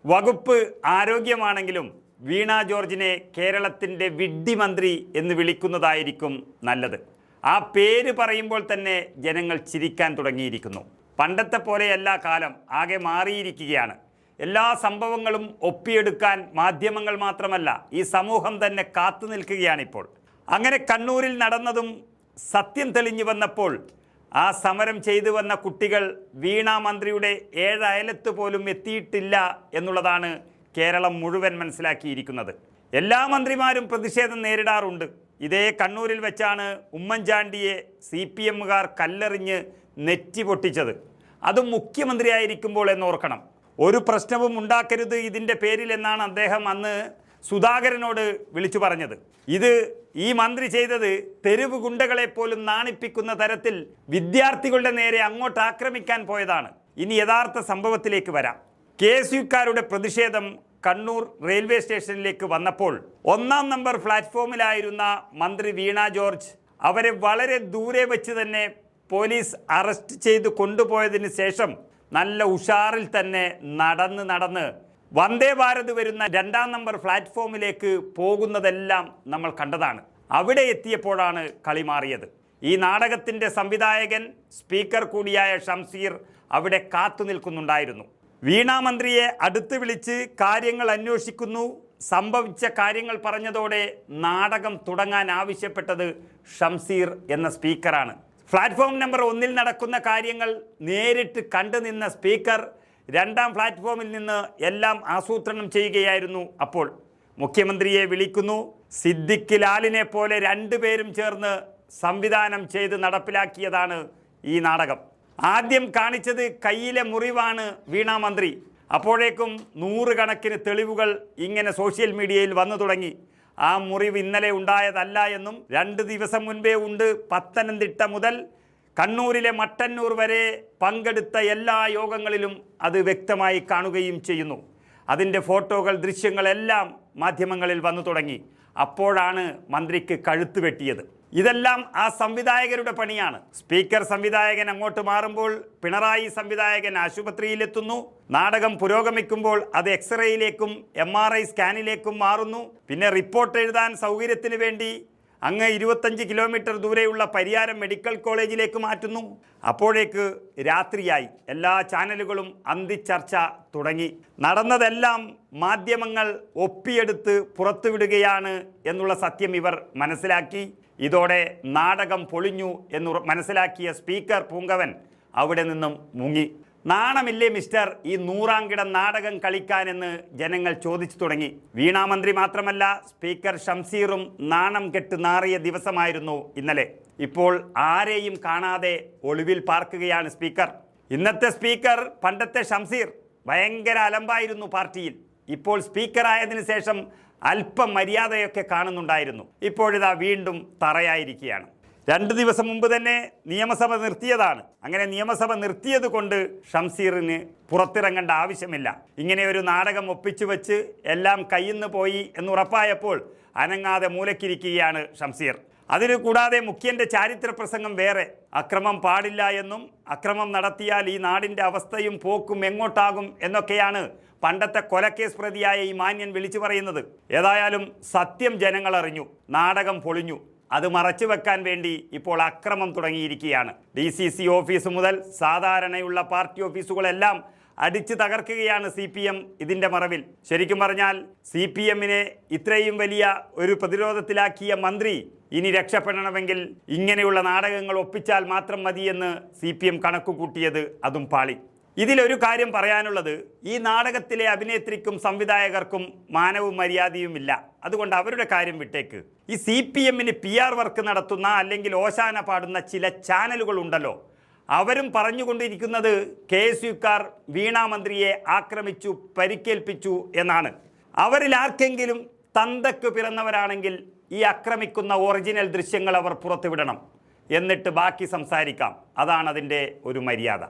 വകുപ്പ് ആരോഗ്യമാണെങ്കിലും വീണ ജോർജിനെ കേരളത്തിൻ്റെ വിഡ്ഢി മന്ത്രി എന്ന് വിളിക്കുന്നതായിരിക്കും നല്ലത്. ആ പേര് പറയുമ്പോൾ തന്നെ ജനങ്ങൾ ചിരിക്കാൻ തുടങ്ങിയിരിക്കുന്നു. പണ്ടത്തെ പോലെയല്ല കാലം, ആകെ മാറിയിരിക്കുകയാണ്. എല്ലാ സംഭവങ്ങളും ഒപ്പിയെടുക്കാൻ മാധ്യമങ്ങൾ മാത്രമല്ല, ഈ സമൂഹം തന്നെ കാത്തു നിൽക്കുകയാണിപ്പോൾ. അങ്ങനെ കണ്ണൂരിൽ നടന്നതും സത്യം തെളിഞ്ഞു വന്നപ്പോൾ ആ സമരം ചെയ്തു വന്ന കുട്ടികൾ വീണ മന്ത്രിയുടെ 7 അയലത്ത് പോലും എത്തിയിട്ടില്ല എന്നുള്ളതാണ് കേരളം മുഴുവൻ മനസ്സിലാക്കിയിരിക്കുന്നത്. എല്ലാ മന്ത്രിമാരും പ്രതിഷേധം നേരിടാറുണ്ട്. ഇതേ കണ്ണൂരിൽ വെച്ചാണ് ഉമ്മൻചാണ്ടിയെ CPMകാർ കല്ലെറിഞ്ഞ് നെറ്റി പൊട്ടിച്ചത്. അതും മുഖ്യമന്ത്രിയായിരിക്കുമ്പോൾ എന്നോർക്കണം. ഒരു പ്രശ്നവും ഉണ്ടാക്കരുത് ഇതിൻ്റെ പേരിൽ എന്നാണ് അദ്ദേഹം അന്ന് സുധാകരനോട് വിളിച്ചു പറഞ്ഞത്. ഈ മന്ത്രി ചെയ്തത് തെരുവ് ഗുണ്ടകളെ പോലും നാണിപ്പിക്കുന്ന തരത്തിൽ വിദ്യാർത്ഥികളുടെ നേരെ അങ്ങോട്ട് ആക്രമിക്കാൻ പോയതാണ്. ഇനി യഥാർത്ഥ സംഭവത്തിലേക്ക് വരാം. KSUക്കാരുടെ പ്രതിഷേധം കണ്ണൂർ റെയിൽവേ സ്റ്റേഷനിലേക്ക് വന്നപ്പോൾ 1-ാം നമ്പർ പ്ലാറ്റ്ഫോമിലായിരുന്ന മന്ത്രി വീണ ജോർജ് അവരെ വളരെ ദൂരെ വെച്ച് തന്നെ പോലീസ് അറസ്റ്റ് ചെയ്ത് കൊണ്ടുപോയതിന് ശേഷം നല്ല ഉഷാറിൽ തന്നെ നടന്ന് വന്ദേ ഭാരത് വരുന്ന 2-ാം നമ്പർ പ്ലാറ്റ്ഫോമിലേക്ക് പോകുന്നതെല്ലാം നമ്മൾ കണ്ടതാണ്. അവിടെ എത്തിയപ്പോഴാണ് കളി മാറിയത്. ഈ നാടകത്തിൻ്റെ സംവിധായകൻ സ്പീക്കർ കൂടിയായ ഷംസീർ അവിടെ കാത്തു നിൽക്കുന്നുണ്ടായിരുന്നു. വീണ മന്ത്രിയെ അടുത്ത് വിളിച്ച് കാര്യങ്ങൾ അന്വേഷിക്കുന്നു. സംഭവിച്ച കാര്യങ്ങൾ പറഞ്ഞതോടെ നാടകം തുടങ്ങാൻ ആവശ്യപ്പെട്ടത് ഷംസീർ എന്ന സ്പീക്കറാണ്. പ്ലാറ്റ്ഫോം നമ്പർ 1-ൽ നടക്കുന്ന കാര്യങ്ങൾ നേരിട്ട് കണ്ടു നിന്ന സ്പീക്കർ 2-ാം പ്ലാറ്റ്ഫോമിൽ നിന്ന് എല്ലാം ആസൂത്രണം ചെയ്യുകയായിരുന്നു. അപ്പോൾ മുഖ്യമന്ത്രിയെ വിളിക്കുന്നു. സിദ്ദിഖ് ലാലിനെ പോലെ 2 പേരും ചേർന്ന് സംവിധാനം ചെയ്ത് നടപ്പിലാക്കിയതാണ് ഈ നാടകം. ആദ്യം കാണിച്ചത് കയ്യിലെ മുറിവാണ് വീണ മന്ത്രി. അപ്പോഴേക്കും 100 കണക്കിന് തെളിവുകൾ ഇങ്ങനെ സോഷ്യൽ മീഡിയയിൽ വന്നു തുടങ്ങി. ആ മുറിവ് ഇന്നലെ ഉണ്ടായതല്ല എന്നും 2 ദിവസം മുൻപേ ഉണ്ട്. പത്തനംതിട്ട മുതൽ കണ്ണൂരിലെ മട്ടന്നൂർ വരെ പങ്കെടുത്ത എല്ലാ യോഗങ്ങളിലും അത് വ്യക്തമായി കാണുകയും ചെയ്യുന്നു. അതിൻ്റെ ഫോട്ടോകൾ, ദൃശ്യങ്ങളെല്ലാം മാധ്യമങ്ങളിൽ വന്നു തുടങ്ങി. അപ്പോഴാണ് മന്ത്രിക്ക് കഴുത്ത് വെട്ടിയത്. ഇതെല്ലാം ആ സംവിധായകരുടെ പണിയാണ്. സ്പീക്കർ സംവിധായകൻ അങ്ങോട്ട് മാറുമ്പോൾ പിണറായി സംവിധായകൻ ആശുപത്രിയിലെത്തുന്നു. നാടകം പുരോഗമിക്കുമ്പോൾ അത് എക്സ്റേയിലേക്കും MRI സ്കാനിലേക്കും മാറുന്നു. പിന്നെ റിപ്പോർട്ട് എഴുതാൻ സൗകര്യത്തിന് വേണ്ടി അങ്ങ് 25 കിലോമീറ്റർ ദൂരെയുള്ള പരിയാരം മെഡിക്കൽ കോളേജിലേക്ക് മാറ്റുന്നു. അപ്പോഴേക്ക് രാത്രിയായി. എല്ലാ ചാനലുകളും അന്തിച്ചർച്ച തുടങ്ങി. നടന്നതെല്ലാം മാധ്യമങ്ങൾ ഒപ്പിയെടുത്ത് പുറത്തുവിടുകയാണ് എന്നുള്ള സത്യം ഇവർ മനസ്സിലാക്കി. ഇതോടെ നാടകം പൊളിഞ്ഞു എന്ന് മനസ്സിലാക്കിയ സ്പീക്കർ പൂങ്കവൻ അവിടെ നിന്നും മുങ്ങി. നാണമില്ലേ മിസ്റ്റർ ഈ 100-ാം കിട നാടകം കളിക്കാനെന്ന് ജനങ്ങൾ ചോദിച്ചു തുടങ്ങി. വീണ മന്ത്രി മാത്രമല്ല, സ്പീക്കർ ഷംസീറും നാണം കെട്ട് നാറിയ ദിവസമായിരുന്നു ഇന്നലെ. ഇപ്പോൾ ആരെയും കാണാതെ ഒളിവിൽ പാർക്കുകയാണ് സ്പീക്കർ. ഇന്നത്തെ സ്പീക്കർ പണ്ടത്തെ ഷംസീർ ഭയങ്കര അലമ്പായിരുന്നു പാർട്ടിയിൽ. ഇപ്പോൾ സ്പീക്കറായതിനു ശേഷം അല്പം മര്യാദയൊക്കെ കാണുന്നുണ്ടായിരുന്നു. ഇപ്പോഴിതാ വീണ്ടും തറയായിരിക്കുകയാണ്. 2 ദിവസം മുമ്പ് തന്നെ നിയമസഭ നിർത്തിയതാണ്. അങ്ങനെ നിയമസഭ നിർത്തിയത് കൊണ്ട് ഷംസീറിന് പുറത്തിറങ്ങേണ്ട ആവശ്യമില്ല. ഇങ്ങനെ ഒരു നാടകം ഒപ്പിച്ചു വെച്ച് എല്ലാം കയ്യിൽ നിന്ന് പോയി എന്നുറപ്പായപ്പോൾ അനങ്ങാതെ മൂലക്കിരിക്കുകയാണ് ഷംസീർ. അതിന് കൂടാതെ മുഖ്യൻ്റെ ചാരിത്ര പ്രസംഗം വേറെ. അക്രമം പാടില്ല എന്നും അക്രമം നടത്തിയാൽ ഈ നാടിൻ്റെ അവസ്ഥയും പോക്കും എങ്ങോട്ടാകും എന്നൊക്കെയാണ് പണ്ടത്തെ കൊലക്കേസ് പ്രതിയായ ഈ മാന്യൻ വിളിച്ചു പറയുന്നത്. ഏതായാലും സത്യം ജനങ്ങൾ അറിഞ്ഞു. നാടകം പൊളിഞ്ഞു. അത് മറച്ചു വെക്കാൻ വേണ്ടി ഇപ്പോൾ അക്രമം തുടങ്ങിയിരിക്കുകയാണ്. DCC ഓഫീസ് മുതൽ സാധാരണയുള്ള പാർട്ടി ഓഫീസുകളെല്ലാം അടിച്ചു തകർക്കുകയാണ് CPM ഇതിൻ്റെ മറവിൽ. ശരിക്കും പറഞ്ഞാൽ CPMനെ ഇത്രയും വലിയ ഒരു പ്രതിരോധത്തിലാക്കിയ മന്ത്രി ഇനി രക്ഷപ്പെടണമെങ്കിൽ ഇങ്ങനെയുള്ള നാടകങ്ങൾ ഒപ്പിച്ചാൽ മാത്രം മതിയെന്ന് CPM കണക്ക് കൂട്ടിയത് അതും പാളി. ഇതിലൊരു കാര്യം പറയാനുള്ളത്, ഈ നാടകത്തിലെ അഭിനേത്രിക്കും സംവിധായകർക്കും മാനവും മര്യാദയുമില്ല. അതുകൊണ്ട് അവരുടെ കാര്യം വിട്ടേക്ക്. ഈ CPMന് PR വർക്ക് നടത്തുന്ന അല്ലെങ്കിൽ ഓശാന പാടുന്ന ചില ചാനലുകളുണ്ടല്ലോ, അവരും പറഞ്ഞുകൊണ്ടിരിക്കുന്നത് KSUക്കാർ വീണ മന്ത്രിയെ ആക്രമിച്ചു, പരിക്കേൽപ്പിച്ചു എന്നാണ്. അവരിൽ ആർക്കെങ്കിലും തന്തക്ക് പിറന്നവരാണെങ്കിൽ ഈ ആക്രമിക്കുന്ന ഒറിജിനൽ ദൃശ്യങ്ങൾ അവർ പുറത്തുവിടണം. എന്നിട്ട് ബാക്കി സംസാരിക്കാം. അതാണ് അതിൻ്റെ ഒരു മര്യാദ.